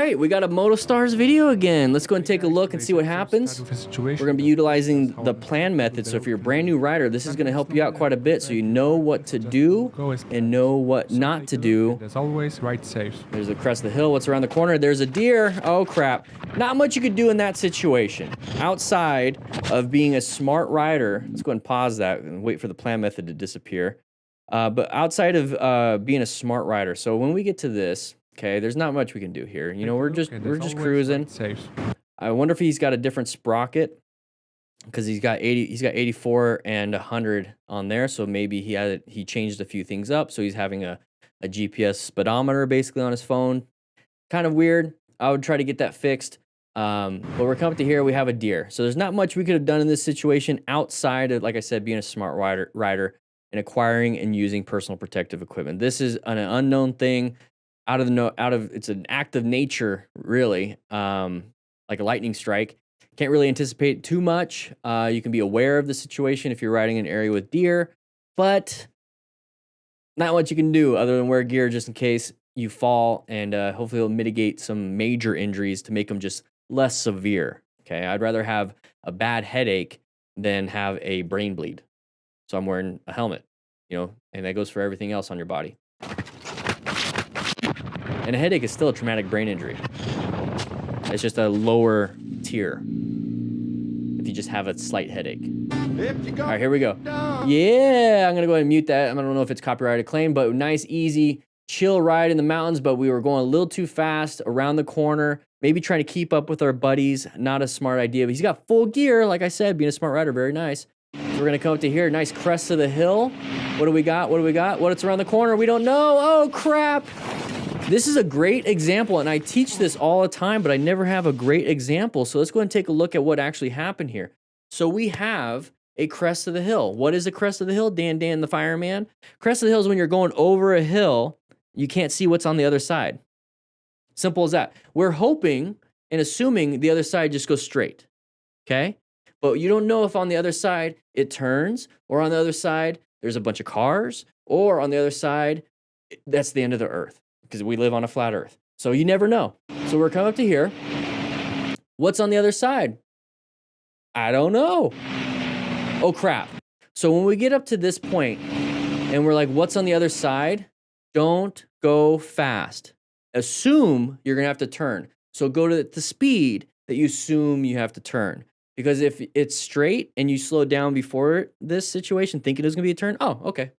right, we got a MotoStars video again. Let's go and take a look and see what happens. We're going to be utilizing the plan method. So if you're a brand new rider, this is going to help you out quite a bit so you know what to do and know what not to do. As always, ride safe. There's the crest of the hill. What's around the corner? There's a deer. Oh, crap. Not much you could do in that situation. Outside of being a smart rider, let's go ahead and pause that and wait for the plan method to disappear. But outside of being a smart rider, so when we get to this, okay, there's not much we can do here. You know, we're just cruising. I wonder if he's got a different sprocket because he's got 84 and 100 on there. So maybe he changed a few things up. So he's having a GPS speedometer basically on his phone. Kind of weird. I would try to get that fixed. But we're coming to here. We have a deer. So there's not much we could have done in this situation outside of, like I said, being a smart rider and acquiring and using personal protective equipment. This is an unknown thing. It's an act of nature, really, like a lightning strike. Can't really anticipate too much. You can be aware of the situation if you're riding in an area with deer, but not much you can do other than wear gear just in case you fall, and hopefully it'll mitigate some major injuries to make them just less severe. Okay, I'd rather have a bad headache than have a brain bleed. So I'm wearing a helmet, and that goes for everything else on your body. And a headache is still a traumatic brain injury. It's just a lower tier if you just have a slight headache. All right, here we go. Yeah, I'm going to go ahead and mute that. I don't know if it's copyrighted claim, but nice, easy, chill ride in the mountains, but we were going a little too fast around the corner, maybe trying to keep up with our buddies. Not a smart idea, but he's got full gear. Like I said, being a smart rider, very nice. So we're going to come up to here. Nice crest of the hill. What do we got? What's around the corner? We don't know. Oh, crap. This is a great example, and I teach this all the time, but I never have a great example. So let's go and take a look at what actually happened here. So we have a crest of the hill. What is a crest of the hill? Dan the Fireman. Crest of the hill is when you're going over a hill, you can't see what's on the other side. Simple as that. We're hoping and assuming the other side just goes straight, okay? But you don't know if on the other side it turns, or on the other side there's a bunch of cars, or on the other side that's the end of the earth, because we live on a flat earth. So you never know. So we're coming up to here. What's on the other side? I don't know. Oh, crap. So when we get up to this point and we're like, what's on the other side? Don't go fast. Assume you're going to have to turn. So go to the speed that you assume you have to turn. Because if it's straight and you slow down before this situation, thinking it was going to be a turn, oh, okay.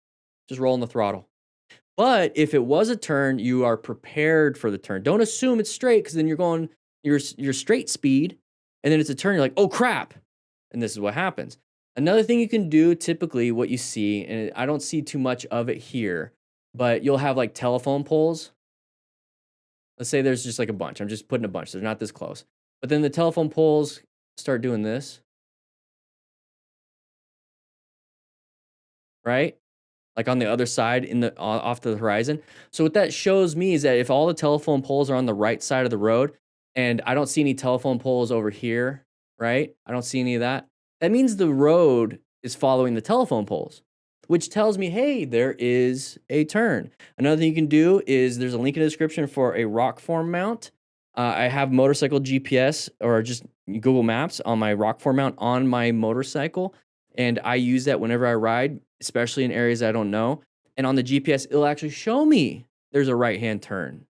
Just rolling the throttle. But if it was a turn, you are prepared for the turn. Don't assume it's straight, because then you're going your straight speed, and then it's a turn. You're like, oh, crap. And this is what happens. Another thing you can do, typically what you see, and I don't see too much of it here, but you'll have like telephone poles. Let's say there's just like a bunch. I'm just putting a bunch. They're not this close. But then the telephone poles start doing this. Right? Like on the other side, off to the horizon. So what that shows me is that if all the telephone poles are on the right side of the road, and I don't see any telephone poles over here, right? I don't see any of that. That means the road is following the telephone poles, which tells me, hey, there is a turn. Another thing you can do is there's a link in the description for a rock form mount. I have motorcycle GPS or just Google Maps on my rock form mount on my motorcycle, and I use that whenever I ride, especially in areas I don't know. And on the GPS, it'll actually show me there's a right-hand turn.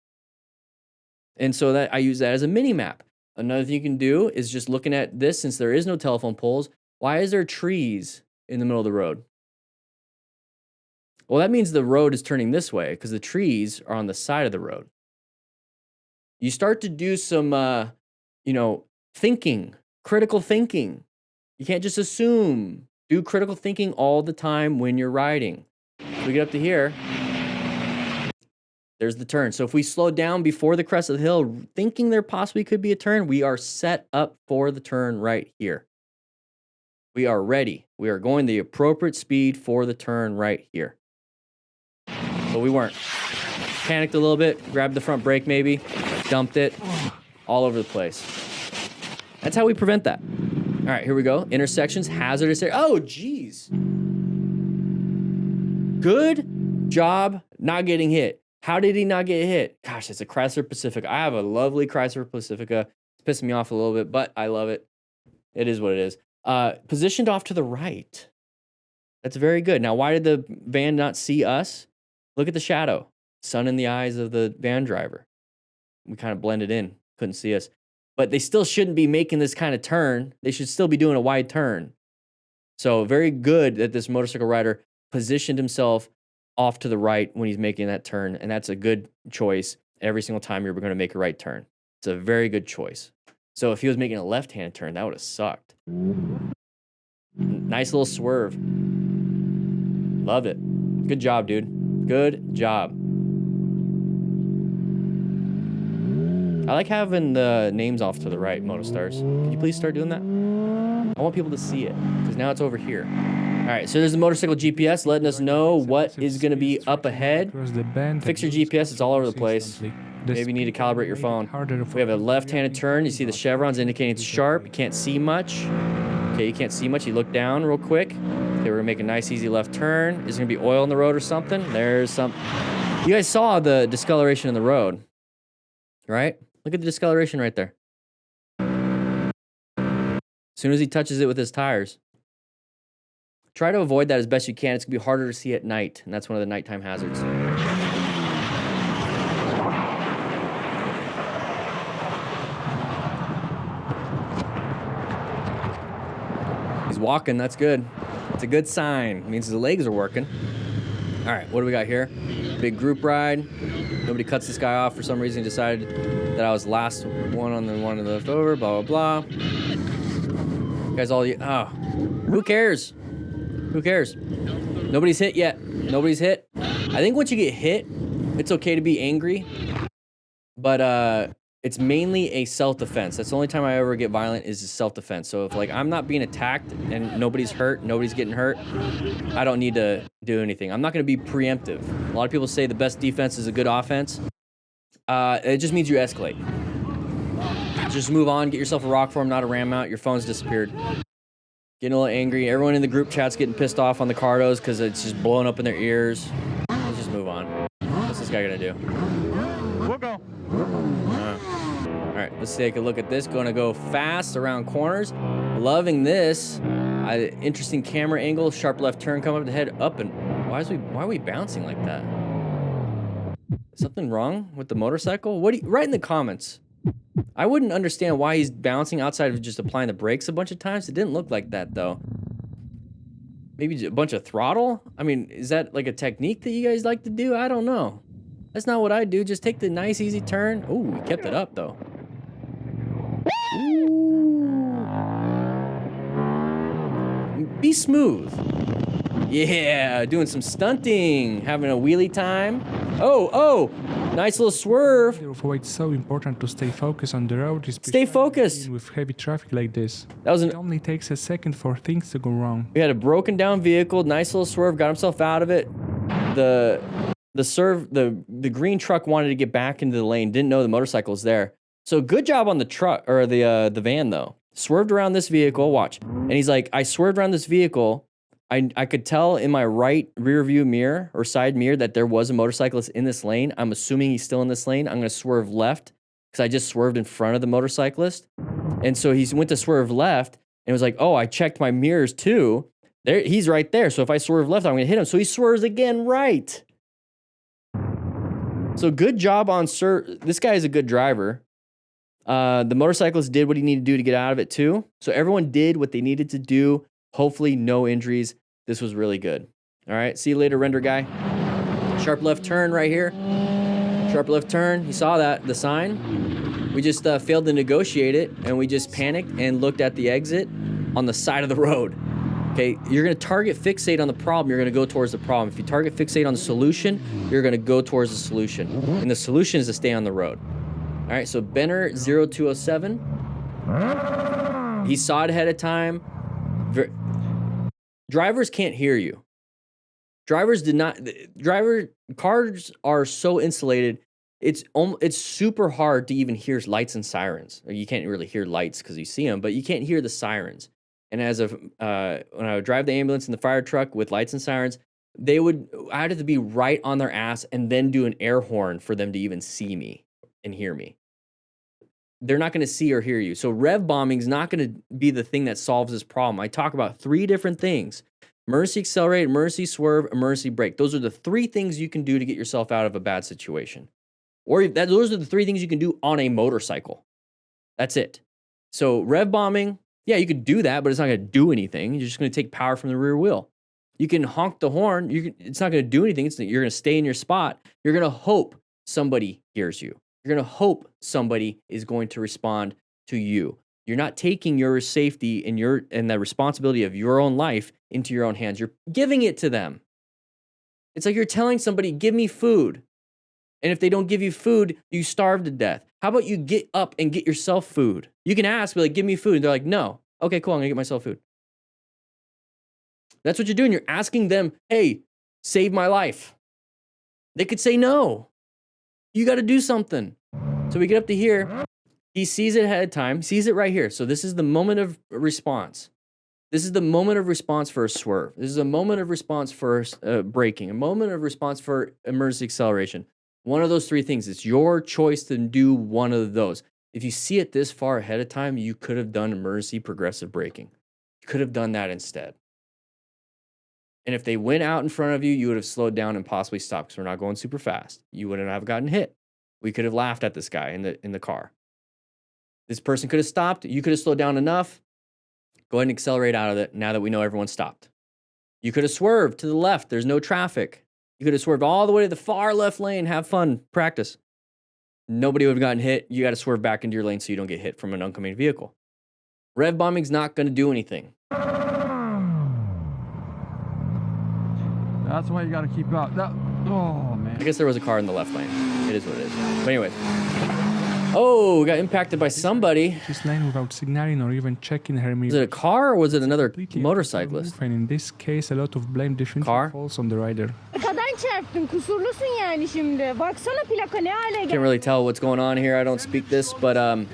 And so that I use that as a mini map. Another thing you can do is just looking at this, since there is no telephone poles, why is there trees in the middle of the road? Well, that means the road is turning this way because the trees are on the side of the road. You start to do some, thinking, critical thinking. You can't just assume. Do critical thinking all the time when you're riding. So we get up to here. There's the turn. So if we slow down before the crest of the hill, thinking there possibly could be a turn, we are set up for the turn right here. We are ready. We are going the appropriate speed for the turn right here. But we weren't. Panicked a little bit, grabbed the front brake maybe, dumped it all over the place. That's how we prevent that. All right, here we go. Intersections, hazardous area. Oh, geez. Good job not getting hit. How did he not get hit? Gosh, it's a Chrysler Pacifica. I have a lovely Chrysler Pacifica. It's pissing me off a little bit, but I love it. It is what it is. Positioned off to the right. That's very good. Now, why did the van not see us? Look at the shadow. Sun in the eyes of the van driver. We kind of blended in. Couldn't see us. But they still shouldn't be making this kind of turn. They should still be doing a wide turn. So very good that this motorcycle rider positioned himself off to the right when he's making that turn. And that's a good choice every single time you're going to make a right turn. It's a very good choice. So if he was making a left-hand turn, that would have sucked. Nice little swerve. Loved it. Good job, dude. Good job. I like having the names off to the right, Motostars. Can you please start doing that? I want people to see it, because now it's over here. All right, so there's the motorcycle GPS letting us know what is going to be up ahead. Fix your GPS, it's all over the place. Maybe you need to calibrate your phone. We have a left-handed turn. You see the chevrons indicating it's sharp. You can't see much. Okay, you can't see much. You look down real quick. Okay, we're gonna make a nice, easy left turn. Is there gonna be oil in the road or something? There's some. You guys saw the discoloration in the road, right? Look at the discoloration right there. As soon as he touches it with his tires. Try to avoid that as best you can. It's gonna be harder to see at night, and that's one of the nighttime hazards. He's walking, that's good. It's a good sign. It means his legs are working. All right, what do we got here? Big group ride. Nobody cuts this guy off for some reason. He decided that I was last one on the one left over, blah, blah, blah. You guys all, who cares? Who cares? Nobody's hit yet. Nobody's hit. I think once you get hit, it's okay to be angry. But it's mainly a self-defense. That's the only time I ever get violent is self-defense. So if like I'm not being attacked and nobody's hurt, nobody's getting hurt, I don't need to do anything. I'm not going to be preemptive. A lot of people say the best defense is a good offense. It just means you escalate. Just move on, get yourself a rock form, not a ram mount. Your phone's disappeared. Getting a little angry. Everyone in the group chat's getting pissed off on the cardos because it's just blowing up in their ears. Let's just move on. What's this guy going to do? We'll go. All right, let's take a look at this. Going to go fast around corners. Loving this. Interesting camera angle. Sharp left turn. Come up the head up and why are we bouncing like that? Something wrong with the motorcycle? Write in the comments. I wouldn't understand why he's bouncing outside of just applying the brakes a bunch of times. It didn't look like that though. Maybe a bunch of throttle? I mean, is that like a technique that you guys like to do? I don't know. That's not what I do. Just take the nice, easy turn. Ooh, we kept it up, though. Ooh. Be smooth. Yeah, doing some stunting. Having a wheelie time. Oh, nice little swerve. Therefore, it's so important to stay focused on the road. Stay focused. With heavy traffic like this. It only takes a second for things to go wrong. We had a broken down vehicle. Nice little swerve. Got himself out of it. The green truck wanted to get back into the lane, didn't know the motorcycle was there. So good job on the truck or the van though. Swerved around this vehicle, watch. And he's like, I swerved around this vehicle. I could tell in my right rear view mirror or side mirror that there was a motorcyclist in this lane. I'm assuming he's still in this lane. I'm going to swerve left because I just swerved in front of the motorcyclist. And so he went to swerve left and was like, oh, I checked my mirrors too. There, he's right there. So if I swerve left, I'm going to hit him. So he swerves again right. So good job on Sir. This guy is a good driver. The motorcyclist did what he needed to do to get out of it too. So everyone did what they needed to do. Hopefully no injuries. This was really good. All right, see you later, render guy. Sharp left turn right here. Sharp left turn. You saw that, the sign. We just failed to negotiate it, and we just panicked and looked at the exit on the side of the road. Okay, you're going to target fixate on the problem. You're going to go towards the problem. If you target fixate on the solution, you're going to go towards the solution. And the solution is to stay on the road. All right, so Benner 0207. He saw it ahead of time. Drivers can't hear you. Cars are so insulated. It's super hard to even hear lights and sirens. You can't really hear lights because you see them, but you can't hear the sirens. And when I would drive the ambulance and the fire truck with lights and sirens, I had to be right on their ass and then do an air horn for them to even see me and hear me. They're not going to see or hear you. So rev bombing is not going to be the thing that solves this problem. I talk about 3 different things: emergency accelerate, emergency swerve, emergency brake. Those are the 3 things you can do to get yourself out of a bad situation. Or those are the 3 things you can do on a motorcycle. That's it. So rev bombing, yeah, you could do that, but it's not going to do anything. You're just going to take power from the rear wheel. You can honk the horn. It's not going to do anything. You're going to stay in your spot. You're going to hope somebody hears you. You're going to hope somebody is going to respond to you. You're not taking your safety and the responsibility of your own life into your own hands. You're giving it to them. It's like you're telling somebody, give me food. And if they don't give you food, you starve to death. How about you get up and get yourself food? You can ask, be like, give me food. And they're like, no. Okay, cool. I'm going to get myself food. That's what you're doing. You're asking them, hey, save my life. They could say no. You got to do something. So we get up to here. He sees it ahead of time, sees it right here. So this is the moment of response. This is the moment of response for a swerve. This is a moment of response for braking, a moment of response for emergency acceleration. One of those 3 things. It's your choice to do one of those. If you see it this far ahead of time, you could have done emergency progressive braking. You could have done that instead. And if they went out in front of you, you would have slowed down and possibly stopped, because we're not going super fast. You wouldn't have gotten hit. We could have laughed at this guy in the car. This person could have stopped. You could have slowed down enough. Go ahead and accelerate out of it now that we know everyone stopped. You could have swerved to the left. There's no traffic. You could have swerved all the way to the far left lane. Have fun. Practice. Nobody would have gotten hit. You got to swerve back into your lane so you don't get hit from an oncoming vehicle. Rev bombing's not going to do anything. That's why you got to keep out. Oh, man. I guess there was a car in the left lane. It is what it is. But anyways. Oh, got impacted by somebody. This lane without signaling or even checking her mirrors. Was it a car or was it another Completely motorcyclist? And in this case, a lot of blame definitely Car? falls on the rider. Arkadan çarptın, kusurlusun yani şimdi. Baksana plaka ne hale geldi. Can't really tell what's going on here. I don't speak this, but I'm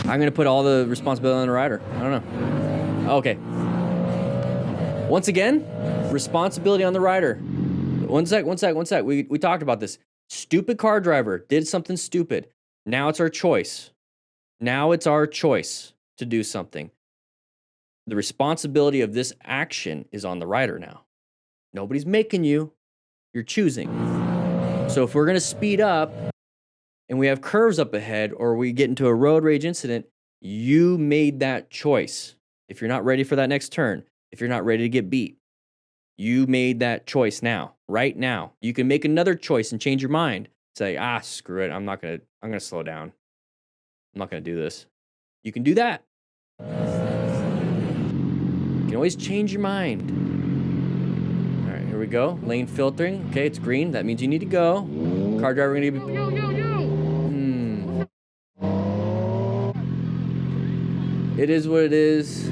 gonna put all the responsibility on the rider. I don't know. Okay. Once again, responsibility on the rider. One sec. We talked about this. Stupid car driver did something stupid. Now it's our choice. Now it's our choice to do something. The responsibility of this action is on the rider now. Nobody's making you. You're choosing. So if we're going to speed up and we have curves up ahead or we get into a road rage incident, you made that choice. If you're not ready for that next turn, if you're not ready to get beat, you made that choice now, right now. You can make another choice and change your mind. Say, screw it. I'm going to slow down. I'm not going to do this. You can do that. You can always change your mind. All right, here we go. Lane filtering. Okay, it's green. That means you need to go. Car driver going to be... It is what it is.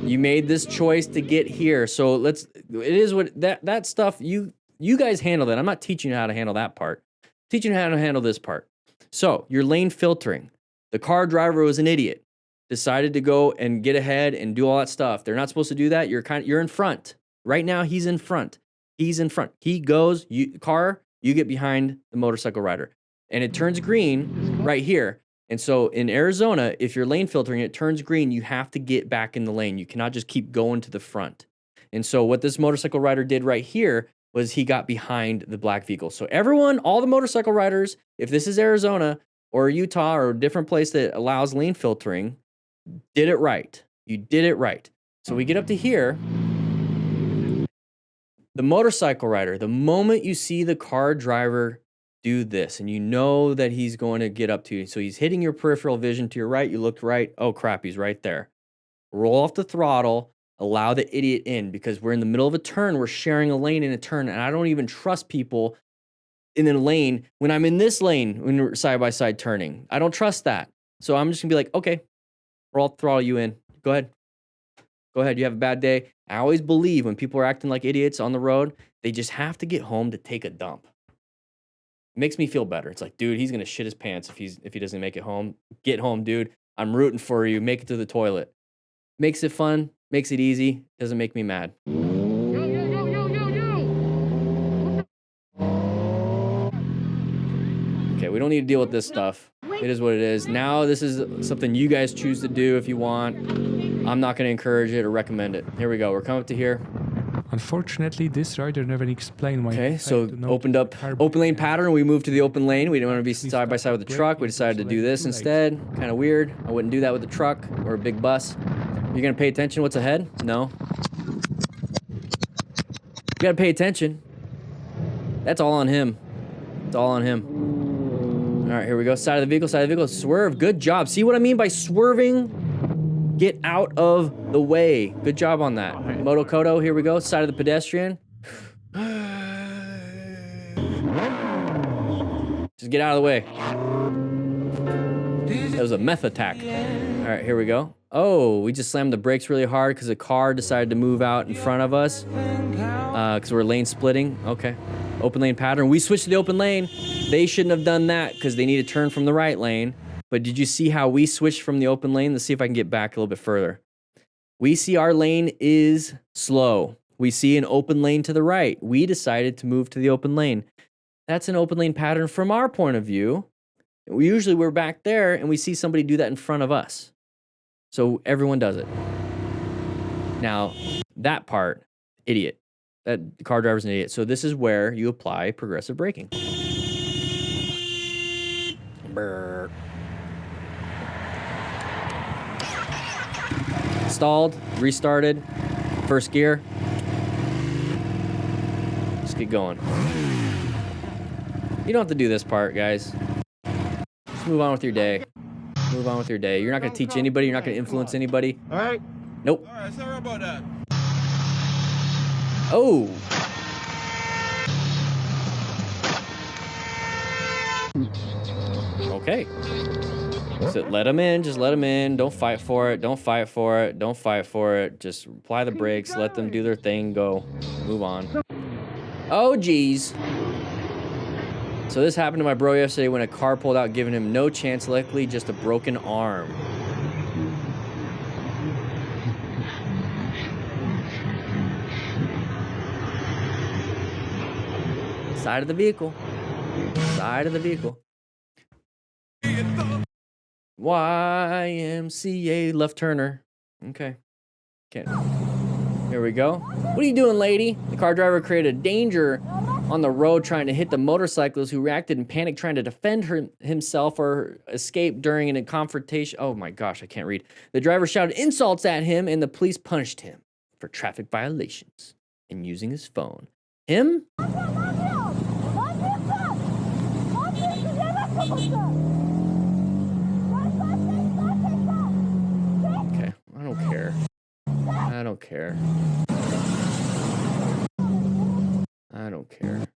You made this choice to get here. So it is what that stuff, you guys handle that. I'm not teaching you how to handle that part. I'm teaching you how to handle this part. So you're lane filtering. The car driver was an idiot. Decided to go and get ahead and do all that stuff. They're not supposed to do that. You're in front. Right now he's in front. He's in front. He goes, you get behind the motorcycle rider. And it turns green right here. And so in Arizona, if you're lane filtering, it turns green, you have to get back in the lane. You cannot just keep going to the front. And so what this motorcycle rider did right here was he got behind the black vehicle. So everyone, all the motorcycle riders, if this is Arizona or Utah or a different place that allows lane filtering, did it right. You did it right. So we get up to here. The motorcycle rider, the moment you see the car driver do this, and you know that he's going to get up to you. So he's hitting your peripheral vision to your right. You looked right. Oh, crap, he's right there. Roll off the throttle. Allow the idiot in, because we're in the middle of a turn. We're sharing a lane in a turn, and I don't even trust people in the lane when I'm in this lane when we're side-by-side turning. I don't trust that. So I'm just going to be like, okay, roll off the throttle, you in. Go ahead. Go ahead. You have a bad day. I always believe when people are acting like idiots on the road, they just have to get home to take a dump. It makes me feel better. It's like, dude, he's gonna shit his pants if he doesn't make it home. Get home, dude. I'm rooting for you. Make it to the toilet. Makes it fun, makes it easy, doesn't make me mad. Okay, we don't need to deal with this stuff. It is what it is. Now this is something you guys choose to do if you want. I'm not going to encourage it or recommend it. Here we go. We're coming up to here. Unfortunately, this rider never explained why. Okay, so opened up open lane pattern. We moved to the open lane. We didn't want to be side by side with the truck. We decided to do this instead. Kind of weird. I wouldn't do that with a truck or a big bus. You're going to pay attention what's ahead? No. You got to pay attention. That's all on him. It's all on him. All right, here we go. Side of the vehicle, side of the vehicle. Swerve. Good job. See what I mean by swerving? Get out of the way. Good job on that. Moto Kodo, here we go. Side of the pedestrian. Just get out of the way. That was a meth attack. All right, here we go. Oh, we just slammed the brakes really hard because a car decided to move out in front of us because we're lane splitting. Okay. Open lane pattern. We switched to the open lane. They shouldn't have done that because they need to turn from the right lane. But did you see how we switched from the open lane? Let's see if I can get back a little bit further. We see our lane is slow. We see an open lane to the right. We decided to move to the open lane. That's an open lane pattern from our point of view. We're back there and we see somebody do that in front of us. So everyone does it. Now, that part, idiot. That car driver's an idiot. So this is where you apply progressive braking. Brr. Stalled, restarted, first gear. Just get going. You don't have to do this part, guys. Just move on with your day. Move on with your day. You're not going to teach anybody. You're not going to influence anybody. All right. Nope. All right. Sorry about that. Oh. Okay. So let them in. Just let them in. Don't fight for it. Don't fight for it. Don't fight for it. Just apply the brakes. Let them do their thing. Go. Move on. Oh, geez. So this happened to my bro yesterday when a car pulled out, giving him no chance, luckily just a broken arm. Side of the vehicle. Side of the vehicle. YMCA left turner. Okay. Okay. Here we go. What are you doing, lady? The car driver created danger on the road trying to hit the motorcyclist who reacted in panic trying to defend himself or escape during a confrontation. Oh my gosh, I can't read. The driver shouted insults at him and the police punished him for traffic violations and using his phone. Him? Okay, I don't care. I don't care. I don't care.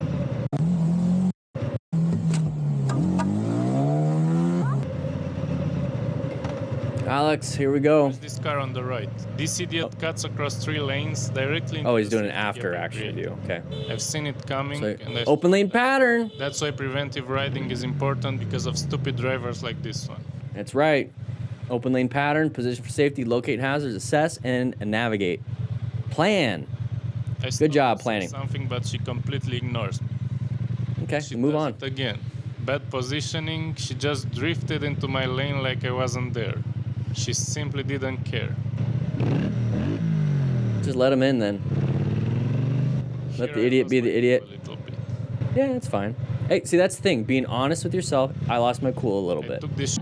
Alex, here we go. There's this car on the right. This idiot cuts across 3 lanes directly into Oh, he's the doing an safety after gap action view. Okay. I've seen it coming, So, and open lane pattern. that's why preventive riding is important, because of stupid drivers like this one. That's right. Open lane pattern, position for safety, locate hazards, assess, and navigate. Plan. I Good job say planning. Something, but she completely ignores me. Okay, She move does on. it again. Bad positioning. She just drifted into my lane like I wasn't there. She simply didn't care. Just let him in then. Let the Here I idiot lost be my the cool idiot. a little bit. Yeah, that's fine. Hey, see, that's the thing. Being honest with yourself, I lost my cool a little I bit. took this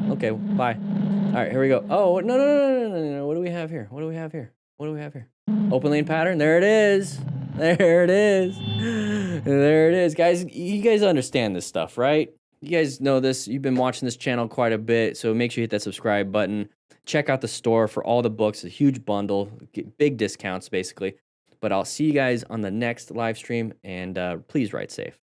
Okay, bye. All right, here we go. Oh, no. What do we have here? What do we have here? What do we have here? Open lane pattern. There it is. There it is. There it is. Guys, you guys understand this stuff, right? You guys know this. You've been watching this channel quite a bit, so make sure you hit that subscribe button. Check out the store for all the books. A huge bundle. Get big discounts, basically. But I'll see you guys on the next live stream, and please ride safe.